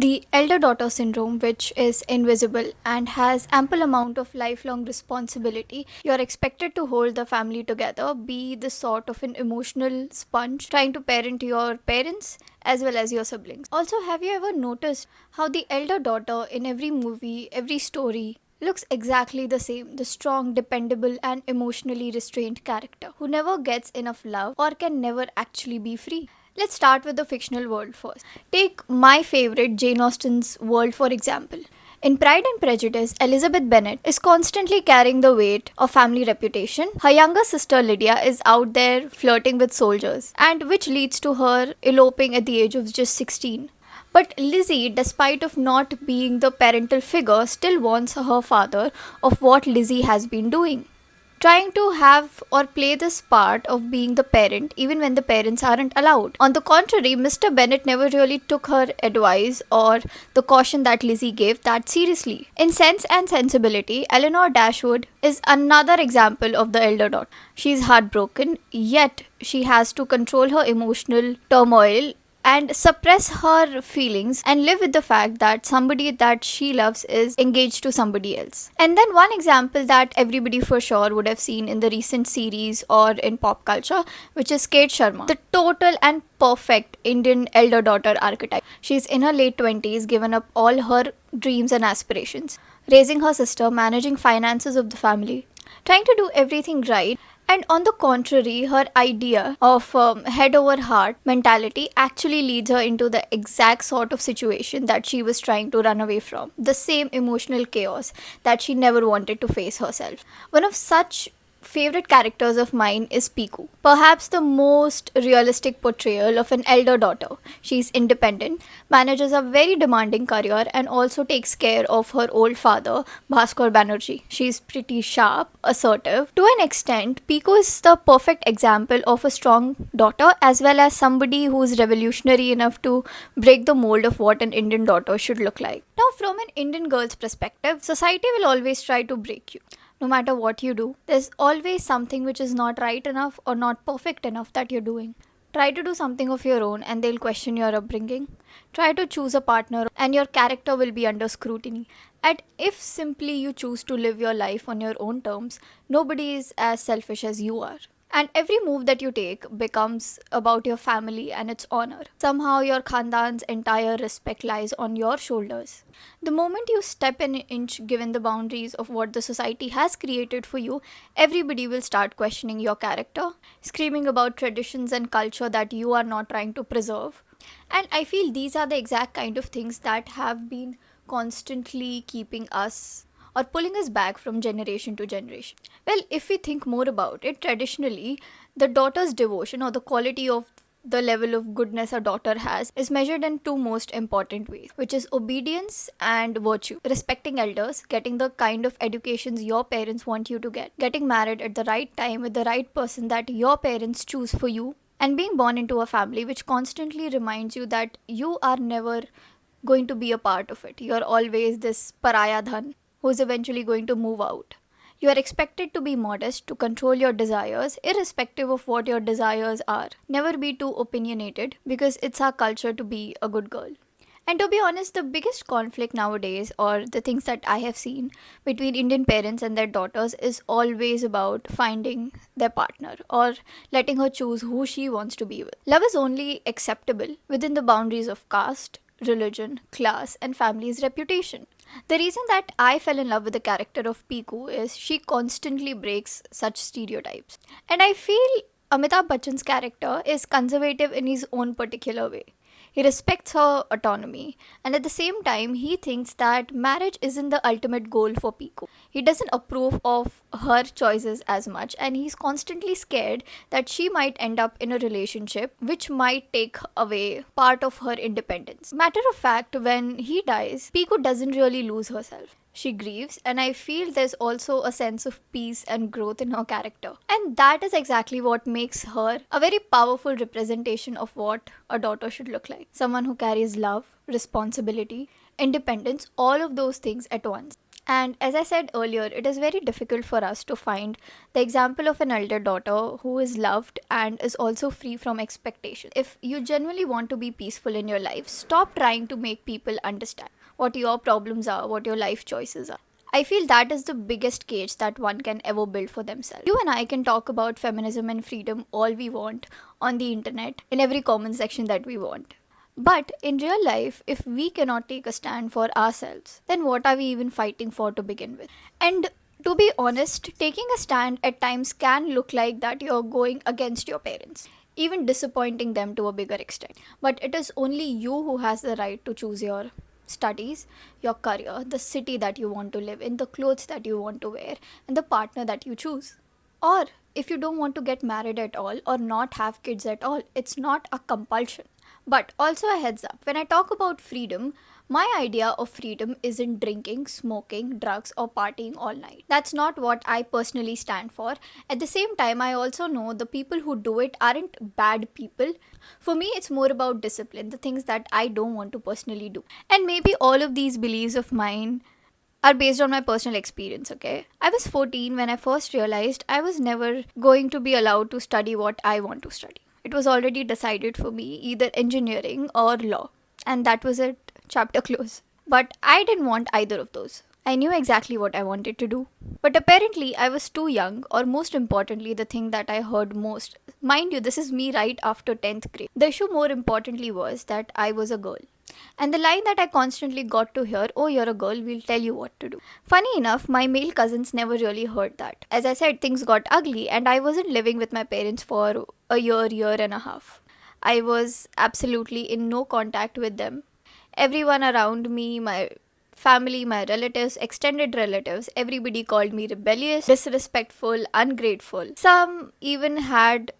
The elder daughter syndrome, which is invisible and has ample amount of lifelong responsibility. You're expected to hold the family together, be the sort of an emotional sponge, trying to parent your parents as well as your siblings. Also, have you ever noticed how the elder daughter in every movie, every story, looks exactly the same, the strong, dependable, and emotionally restrained character who never gets enough love or can never actually be free? Let's start with the fictional world first. Take my favorite Jane Austen's world for example. In Pride and Prejudice, Elizabeth Bennet is constantly carrying the weight of family reputation. Her younger sister Lydia is out there flirting with soldiers, and which leads to her eloping at the age of just 16. But Lizzie, despite of not being the parental figure, still wants her father of what Lizzie has been doing, trying to have or play this part of being the parent even when the parents aren't allowed. On the contrary, Mr. Bennet never really took her advice or the caution that Lizzie gave that seriously. In Sense and Sensibility, Eleanor Dashwood is another example of the elder daughter. She's heartbroken, yet she has to control her emotional turmoil and suppress her feelings and live with the fact that somebody that she loves is engaged to somebody else. And then one example that everybody for sure would have seen in the recent series or in pop culture, which is Kate Sharma, the total and perfect Indian elder daughter archetype. She's in her late 20s, given up all her dreams and aspirations, raising her sister, managing finances of the family, trying to do everything right. And on the contrary, her idea of head over heart mentality actually leads her into the exact sort of situation that she was trying to run away from. The same emotional chaos that she never wanted to face herself. One of such favorite characters of mine is Piku, perhaps the most realistic portrayal of an elder daughter. She's independent, manages a very demanding career, and also takes care of her old father, Bhaskar Banerjee. She's pretty sharp, assertive. To an extent, Piku is the perfect example of a strong daughter as well as somebody who's revolutionary enough to break the mold of what an Indian daughter should look like. Now, from an Indian girl's perspective, society will always try to break you. No matter what you do, there's always something which is not right enough or not perfect enough that you're doing. Try to do something of your own and they'll question your upbringing. Try to choose a partner and your character will be under scrutiny. And if simply you choose to live your life on your own terms, nobody is as selfish as you are. And every move that you take becomes about your family and its honor. Somehow your khandan's entire respect lies on your shoulders. The moment you step an inch given the boundaries of what the society has created for you, everybody will start questioning your character, screaming about traditions and culture that you are not trying to preserve. And I feel these are the exact kind of things that have been constantly keeping us or pulling us back from generation to generation. Well, if we think more about it, traditionally, the daughter's devotion or the quality of the level of goodness a daughter has is measured in two most important ways, which is obedience and virtue. Respecting elders, getting the kind of educations your parents want you to get, getting married at the right time with the right person that your parents choose for you, and being born into a family which constantly reminds you that you are never going to be a part of it. You're always this pariah dhan who's eventually going to move out. You are expected to be modest, to control your desires, irrespective of what your desires are. Never be too opinionated because it's our culture to be a good girl. And to be honest, the biggest conflict nowadays, or the things that I have seen between Indian parents and their daughters, is always about finding their partner or letting her choose who she wants to be with. Love is only acceptable within the boundaries of caste, religion, class, and family's reputation. The reason that I fell in love with the character of Piku is she constantly breaks such stereotypes. And I feel Amitabh Bachchan's character is conservative in his own particular way. He respects her autonomy, and at the same time, he thinks that marriage isn't the ultimate goal for Piku. He doesn't approve of her choices as much, and he's constantly scared that she might end up in a relationship which might take away part of her independence. Matter of fact, when he dies, Piku doesn't really lose herself. She grieves, and I feel there's also a sense of peace and growth in her character. And that is exactly what makes her a very powerful representation of what a daughter should look like. Someone who carries love, responsibility, independence, all of those things at once. And as I said earlier, it is very difficult for us to find the example of an elder daughter who is loved and is also free from expectation. If you genuinely want to be peaceful in your life, stop trying to make people understand what your problems are, what your life choices are. I feel that is the biggest cage that one can ever build for themselves. You and I can talk about feminism and freedom all we want on the internet, in every comment section that we want. But in real life, if we cannot take a stand for ourselves, then what are we even fighting for to begin with? And to be honest, taking a stand at times can look like that you're going against your parents, even disappointing them to a bigger extent. But it is only you who has the right to choose your studies, your career, the city that you want to live in, the clothes that you want to wear, and the partner that you choose. Or if you don't want to get married at all or not have kids at all, it's not a compulsion. But also a heads up, when I talk about freedom, my idea of freedom isn't drinking, smoking, drugs, or partying all night. That's not what I personally stand for. At the same time, I also know the people who do it aren't bad people. For me, it's more about discipline, the things that I don't want to personally do. And maybe all of these beliefs of mine are based on my personal experience, okay? I was 14 when I first realized I was never going to be allowed to study what I want to study. It was already decided for me, either engineering or law. And that was it, chapter close. But I didn't want either of those. I knew exactly what I wanted to do. But apparently, I was too young, or most importantly, the thing that I heard most. Mind you, this is me right after 10th grade. The issue, more importantly, was that I was a girl. And the line that I constantly got to hear, oh, you're a girl, we'll tell you what to do. Funny enough, my male cousins never really heard that. As I said, things got ugly, and I wasn't living with my parents for a year and a half. I was absolutely in no contact with them. Everyone around me, my family, my relatives, extended relatives, everybody called me rebellious, disrespectful, ungrateful. Some even had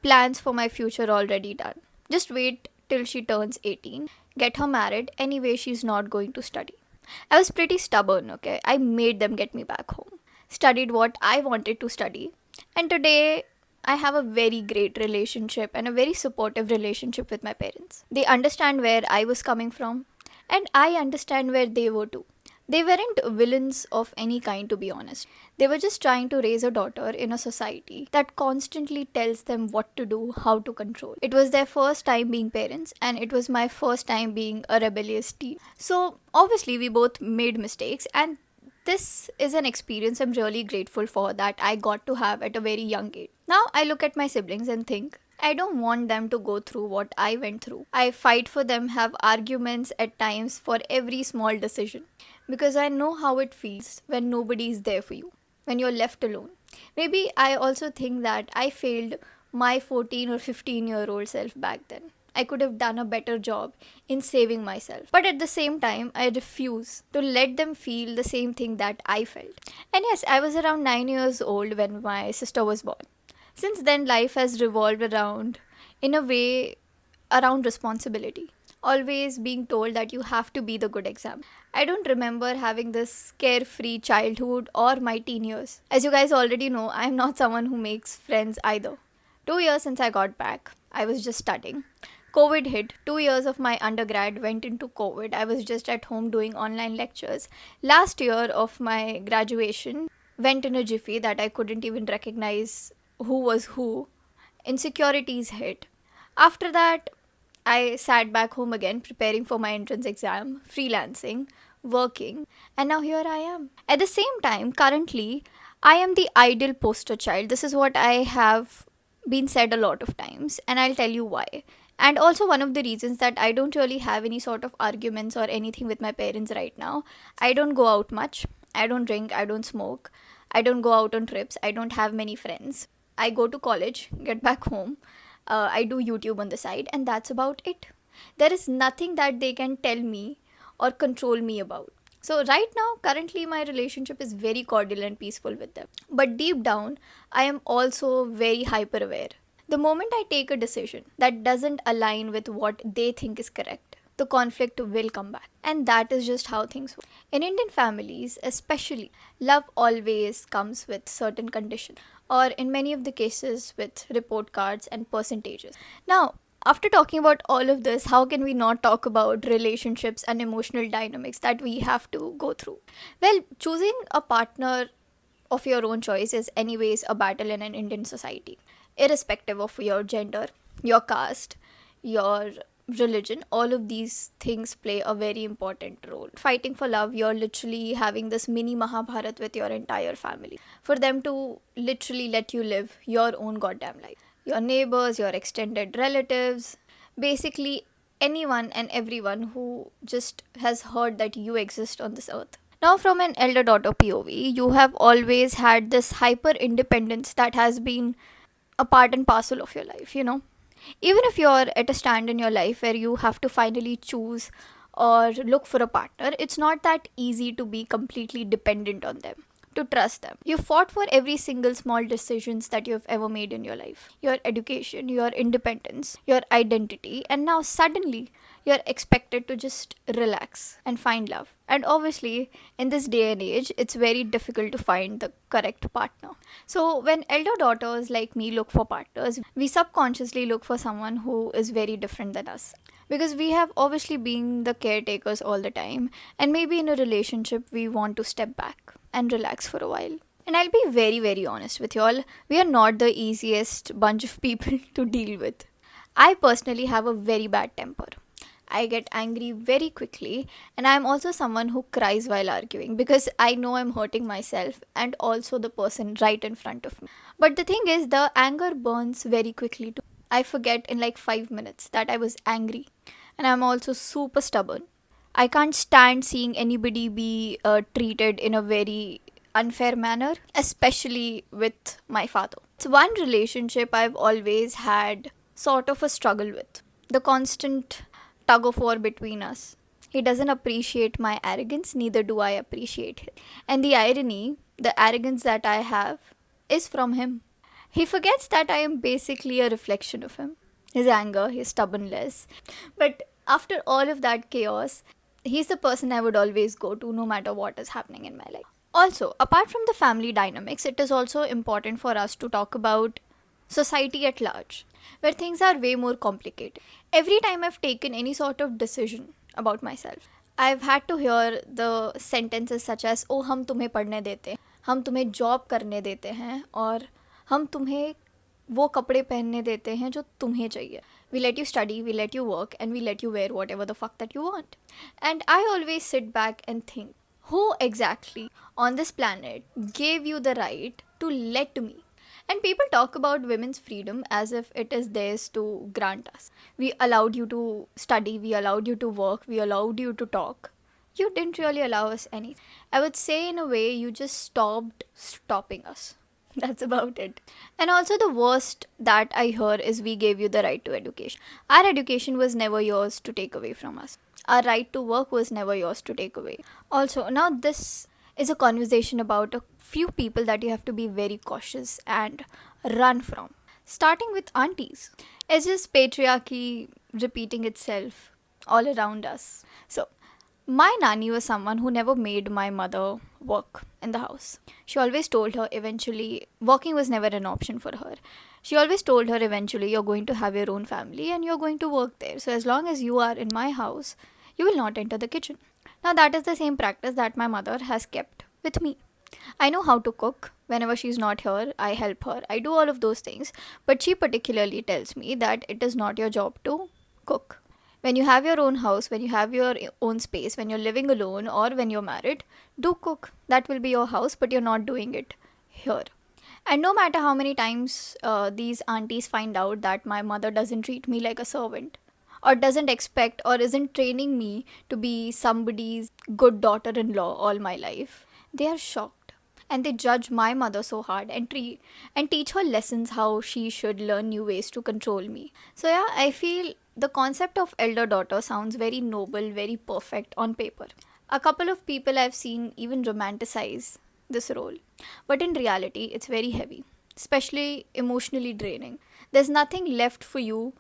plans for my future already done. Just wait till she turns 18, get her married, anyway, she's not going to study. I was pretty stubborn, okay? I made them get me back home. Studied what I wanted to study. And today, I have a very great relationship and a very supportive relationship with my parents. They understand where I was coming from, and I understand where they were too. They weren't villains of any kind, to be honest. They were just trying to raise a daughter in a society that constantly tells them what to do, how to control. It was their first time being parents, and it was my first time being a rebellious teen. So, obviously, we both made mistakes, and this is an experience I'm really grateful for that I got to have at a very young age. Now, I look at my siblings and think, I don't want them to go through what I went through. I fight for them, have arguments at times for every small decision because I know how it feels when nobody is there for you, when you're left alone. Maybe I also think that I failed my 14 or 15-year-old self back then. I could have done a better job in saving myself. But at the same time, I refuse to let them feel the same thing that I felt. And yes, I was around 9 years old when my sister was born. Since then, life has revolved around, in a way, around responsibility. Always being told that you have to be the good example. I don't remember having this carefree childhood or my teen years. As you guys already know, I'm not someone who makes friends either. 2 years since I got back, I was just studying. COVID hit. 2 years of my undergrad went into COVID. I was just at home doing online lectures. Last year of my graduation went in a jiffy that I couldn't even recognize who was who. Insecurities hit. After that, I sat back home again, preparing for my entrance exam, freelancing, working, and now here I am. At the same time, currently, I am the ideal poster child. This is what I have been said a lot of times, and I'll tell you why. And also, one of the reasons that I don't really have any sort of arguments or anything with my parents right now. I don't go out much, I don't drink, I don't smoke, I don't go out on trips, I don't have many friends. I go to college, get back home, I do YouTube on the side, and that's about it. There is nothing that they can tell me or control me about. So, right now, currently, my relationship is very cordial and peaceful with them. But deep down, I am also very hyper aware. The moment I take a decision that doesn't align with what they think is correct, the conflict will come back. And that is just how things work. In Indian families, especially, love always comes with certain conditions, or in many of the cases, with report cards and percentages. Now, After talking about all of this, how can we not talk about relationships and emotional dynamics that we have to go through? Well, choosing a partner of your own choice is, anyways, a battle in an Indian society, irrespective of your gender, your caste, your religion. All of these things play a very important role. Fighting for love, you're literally having this mini Mahabharat with your entire family for them to literally let you live your own goddamn life. Your neighbors, your extended relatives, basically anyone and everyone who just has heard that you exist on this earth. Now, from an elder daughter POV, you have always had this hyper independence that has been a part and parcel of your life, you know. Even if you're at a stand in your life where you have to finally choose or look for a partner, it's not that easy to be completely dependent on them, to trust them. You fought for every single small decisions that you've ever made in your life. Your education, your independence, your identity, and now suddenly you're expected to just relax and find love. And obviously, in this day and age, it's very difficult to find the correct partner. So, when elder daughters like me look for partners, we subconsciously look for someone who is very different than us. Because we have obviously been the caretakers all the time, and maybe in a relationship, we want to step back and relax for a while. And I'll be very, very honest with you all, we are not the easiest bunch of people to deal with. I personally have a very bad temper. I get angry very quickly, and I'm also someone who cries while arguing because I know I'm hurting myself and also the person right in front of me. But the thing is, the anger burns very quickly too. I forget in like 5 minutes that I was angry, and I'm also super stubborn. I can't stand seeing anybody be treated in a very unfair manner, especially with my father. It's one relationship I've always had sort of a struggle with. The constant tug of war between us. He doesn't appreciate my arrogance, neither do I appreciate his. And the irony, the arrogance that I have, is from him. He forgets that I am basically a reflection of him. His anger, his stubbornness. But after all of that chaos, he's the person I would always go to no matter what is happening in my life. Also, apart from the family dynamics, it is also important for us to talk about society at large, where things are way more complicated. Every time I've taken any sort of decision about myself, I've had to hear the sentences such as, "Oh, हम तुम्हें पढ़ने देते हैं, हम तुम्हें job करने देते हैं, और हम तुम्हें वो कपड़े पहनने देते हैं जो तुम्हें चाहिए. We let you study, we let you work, and we let you wear whatever the fuck that you want." And I always sit back and think, who exactly on this planet gave you the right to let me? And people talk about women's freedom as if it is theirs to grant us. We allowed you to study, we allowed you to work, we allowed you to talk. You didn't really allow us anything. I would say, in a way, you just stopped stopping us. That's about it. And also, the worst that I hear is, we gave you the right to education. Our education was never yours to take away from us. Our right to work was never yours to take away. Also, now this is a conversation about a few people that you have to be very cautious and run from. Starting with aunties. It's just patriarchy repeating itself all around us. So, my nanny was someone who never made my mother work in the house. She always told her eventually, working was never an option for her. She always told her, eventually, you're going to have your own family and you're going to work there. So, as long as you are in my house, you will not enter the kitchen. Now, that is the same practice that my mother has kept with me. I know how to cook. Whenever she's not here, I help her. I do all of those things. But she particularly tells me that it is not your job to cook. When you have your own house, when you have your own space, when you're living alone or when you're married, do cook. That will be your house, but you're not doing it here. And no matter how many times these aunties find out that my mother doesn't treat me like a servant, or doesn't expect or isn't training me to be somebody's good daughter in law all my life, they are shocked. And they judge my mother so hard and teach her lessons how she should learn new ways to control me. So yeah, I feel the concept of elder daughter sounds very noble, very perfect on paper. A couple of people I've seen even romanticize this role. But in reality, it's very heavy, especially emotionally draining. There's nothing left for you,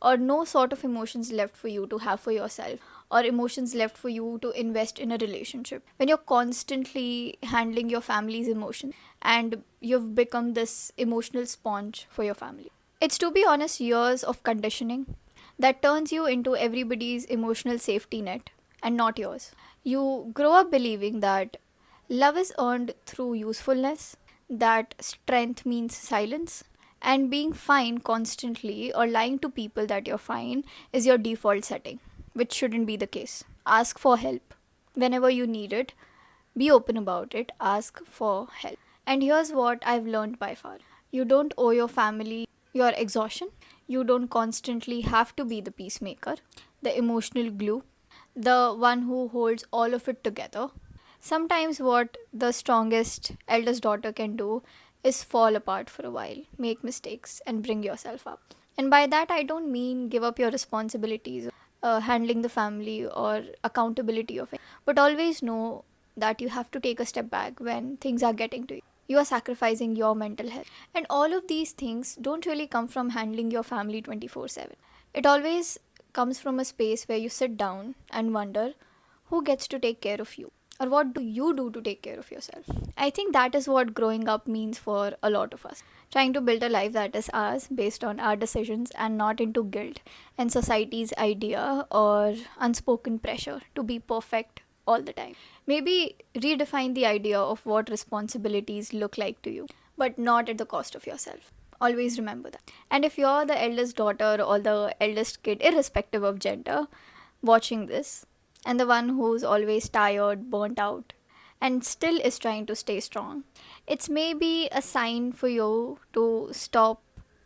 or no sort of emotions left for you to have for yourself, or emotions left for you to invest in a relationship, when you're constantly handling your family's emotions and you've become this emotional sponge for your family. It's, to be honest, years of conditioning that turns you into everybody's emotional safety net and not yours. You grow up believing that love is earned through usefulness, that strength means silence, and being fine constantly or lying to people that you're fine is your default setting, which shouldn't be the case. Ask for help whenever you need it, be open about it, ask for help. And here's what I've learned by far: you don't owe your family your exhaustion, you don't constantly have to be the peacemaker, the emotional glue, the one who holds all of it together. Sometimes, what the strongest eldest daughter can do is fall apart for a while, make mistakes, and bring yourself up. And by that, I don't mean give up your responsibilities, handling the family, or accountability of it, but always know that you have to take a step back when things are getting to you. You are sacrificing your mental health. And all of these things don't really come from handling your family 24/7. It always comes from a space where you sit down and wonder who gets to take care of you, or what do you do to take care of yourself. I think that is what growing up means for a lot of us. Trying to build a life that is ours based on our decisions and not into guilt and society's idea or unspoken pressure to be perfect all the time. Maybe redefine the idea of what responsibilities look like to you, but not at the cost of yourself. Always remember that. And if you're the eldest daughter or the eldest kid, irrespective of gender, watching this, and the one who's always tired, burnt out, and still is trying to stay strong, it's maybe a sign for you to stop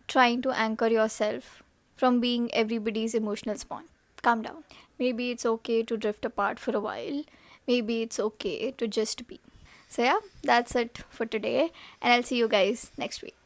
trying to anchor yourself from being everybody's emotional spawn. Calm down. Maybe it's okay to drift apart for a while. Maybe it's okay to just be. So, yeah, that's it for today, and I'll see you guys next week.